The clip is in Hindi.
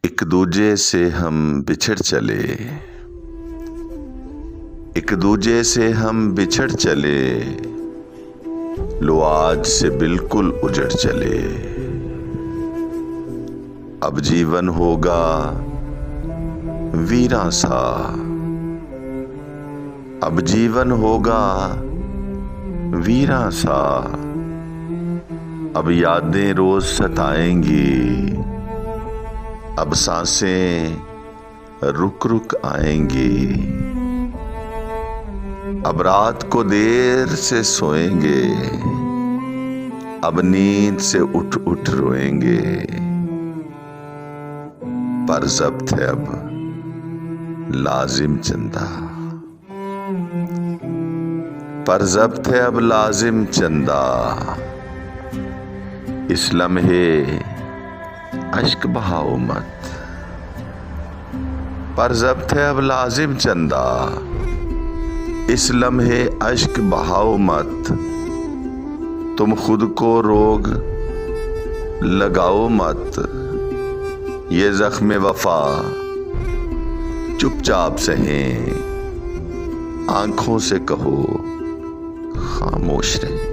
एक दूजे से हम बिछड़ चले, एक दूजे से हम बिछड़ चले, लो आज से बिल्कुल उजड़ चले। अब जीवन होगा वीरां सा, अब जीवन होगा वीरां सा। अब यादें रोज सताएंगी, अब सांसें रुक रुक आएंगी। अब रात को देर से सोएंगे, अब नींद से उठ उठ रोएंगे। पर ज़ब्त है अब लाजिम चंदा, पर ज़ब्त है अब लाजिम चंदा। इस लम्हे अश्क बहाओ मत, पर ज़ब्त है अब लाजिम चंदा। इस लम्हे अश्क बहाओ मत, तुम खुद को रोग लगाओ मत। ये ज़ख्म वफा चुपचाप सहें, आंखों से कहो खामोश रहें।